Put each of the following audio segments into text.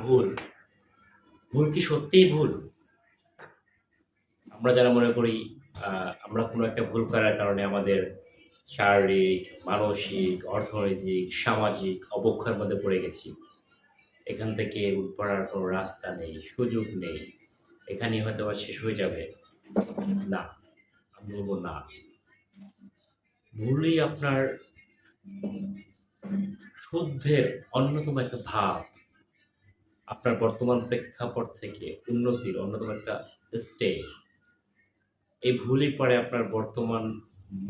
ভুল ভুল কি সত্যিই ভুল? আমরা যারা মনে করি আমরা কোনো একটা ভুল করার কারণে আমাদের শারীরিক, মানসিক, অর্থনৈতিক, সামাজিক অবক্ষয়ের মধ্যে পড়ে গেছি। এখান থেকে উঠবার কোনো রাস্তা নেই, সুযোগ নেই। এখানেই হয়তোবা শেষ হয়ে যাবে। না, আমি বলব না। ভুলই আপনার শুদ্ধের অন্যতম একটা ধাপ। আপনার বর্তমান প্রেক্ষাপট থেকে উন্নতির অন্যতম একটা স্টেপ। এই ভুলই পারে আপনার বর্তমান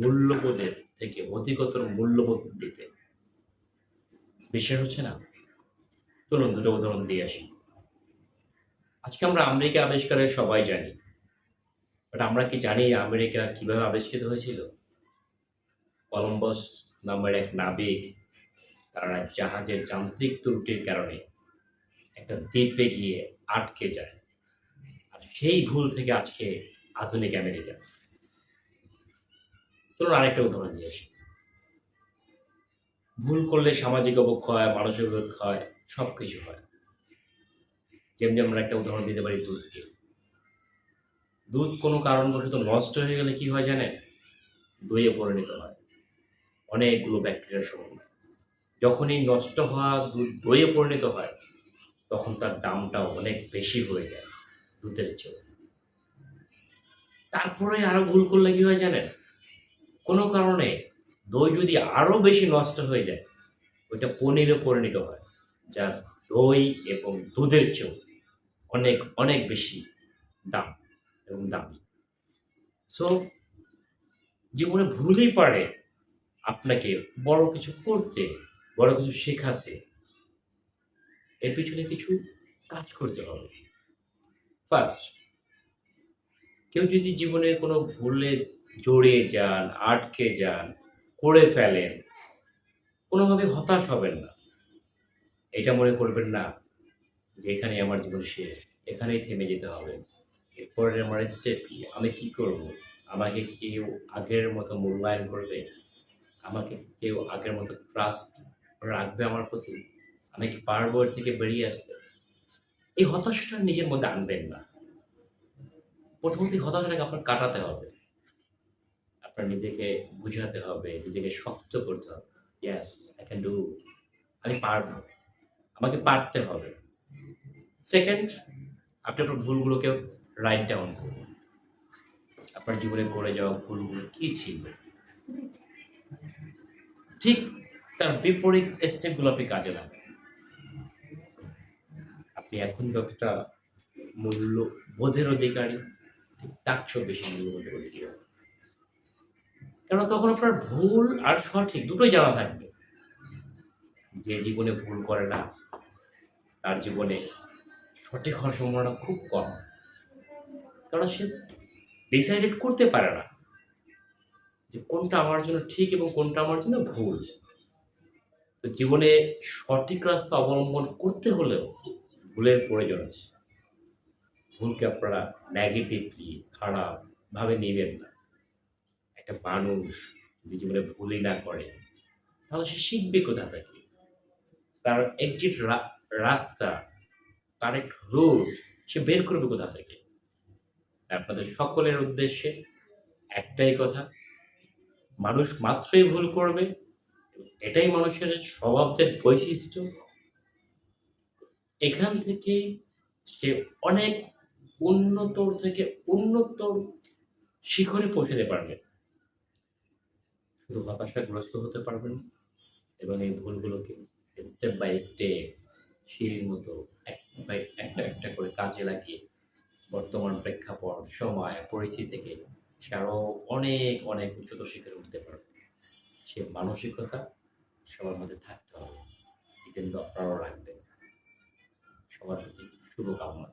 মূল্যবোধের থেকে অধিকতর মূল্যবোধ দিতে। বিশ্বাস হচ্ছে না? চলুন দুটো উদাহরণ দিয়ে আসি। আজকে আমরা আমেরিকা আবিষ্কারের সবাই জানি। বাট আমরা কি জানি আমেরিকা কিভাবে আবিষ্কৃত হয়েছিল? কলম্বাস নামের এক নাবিক তার এক জাহাজের যান্ত্রিক ত্রুটির কারণে একটা দ্বীপে গিয়ে আটকে যায়। আর সেই ভুল থেকে আজকে আধুনিক আমেরিকা। চলুন আরেকটা উদাহরণ দিয়ে আসি। ভুল করলে সামাজিক অবক্ষয়, মানসিক অবক্ষয় সবকিছু হয়। যেমনি আমরা একটা উদাহরণ দিতে পারি দুধকে। দুধ কোনো কারণবশত নষ্ট হয়ে গেলে কি হয় জানেন? দইয়ে পরিণত হয়। অনেকগুলো ব্যাকটেরিয়ার সমন্বয়ে। যখনই নষ্ট হওয়া দুধ দইয়ে পরিণত হয়, তখন তার দামটাও অনেক বেশি হয়ে যায় দুধের চেয়েও। তারপরে আরো ভুল করলে কি হয় জানেন? কোনো কারণে দই যদি আরো বেশি নষ্ট হয়ে যায়, ওইটা পনিরে পরিণত হয়, যা দই এবং দুধের চেয়েও অনেক অনেক বেশি দাম এবং দামি। সো জীবনে ভুলই পারে আপনাকে বড় কিছু করতে, বড় কিছু শেখাতে। এর পিছনে কিছু কাজ করতে হবে। ফার্স্ট, কেউ যদি জীবনে কোনো ভুলে জড়িয়ে যান, আটকে যান, করে ফেলেন, কোনোভাবে হতাশ হবেন না। এটা মনে করবেন না যে এখানেই আমার জীবন শেষ, এখানেই থেমে যেতে হবে। এরপরে আমার স্টেপ কি? আমি কি করব? আমাকে কি কেউ আগের মতো মূল্যায়ন করবে? আমাকে কি কেউ আগের মতো ট্রাস্ট রাখবে আমার প্রতি? আমি কি পারবো এর থেকে বেরিয়ে আসতে? এই হতাশাটা নিজের মধ্যে আনবেন না। প্রথমত এই হতাশাটাকে আপনার কাটাতে হবে। আপনার নিজেকে বুঝাতে হবে, নিজেকে শক্ত করতে হবে। Yes, I can do. আমি পারবো। আমাকে পারতে হবে। সেকেন্ড, আপনি আপনার ভুলগুলোকে রাইট ডাউন করুন। আপনার জীবনে করে যাওয়া ভুলগুলো কি ছিল? ঠিক তার বিপরীত স্টেপগুলো আপনি কাজে লাগান। আপনি এখন যতটা মূল্যবোধের অধিকারী, ঠিক তার চেয়েও বেশি মূল্যবোধের অধিকারী হবেন। কেন তখন আপনার ভুল আর সঠিক দুটোই জানা থাকবে। যে জীবনে ভুল করে না, তার জীবনে সঠিক হওয়ার সম্ভাবনা খুব কম। কারণ সে ডিসাইডেড করতে পারে না যে কোনটা আমার জন্য ঠিক এবং কোনটা আমার জন্য ভুল। তো জীবনে সঠিক রাস্তা অবলম্বন করতে হলেও ভুলের প্রয়োজন আছে। ভুলকে আপনারা নেগেটিভলি খারাপভাবে নেবেন না। একটা মানুষ যদি জীবনে ভুলই না করে, তাহলে সে শিখবে কোথা থেকে? তার এক্সিট রাস্তা, কারেক্ট রুট সে বের করবে কোথা থেকে? আপনাদের সকলের উদ্দেশ্যে একটাই কথা, মানুষ মাত্রই ভুল করবে। এটাই মানুষের স্বভাবজাত বৈশিষ্ট্য। এখান থেকে সে অনেক উন্নতর থেকে উন্নতর শিখরে পৌঁছাতে পারবে। শুধু হতাশাগ্রস্ত হতে পারবেন না এবং এই ভুলগুলোকে স্টেপ বাই স্টেপ সিঁড়ির মতো এক বাই একটা করে কাজে লাগিয়ে বর্তমান প্রেক্ষাপট, সময়, পরিস্থিতি থেকে সে আরো অনেক অনেক উচ্চতর শিখরে উঠতে পারবে। সে মানসিকতা সবার মধ্যে থাকতে হবে। এটা কিন্তু আপনারাও রাখবেন। সবার প্রতি শুভকামনা।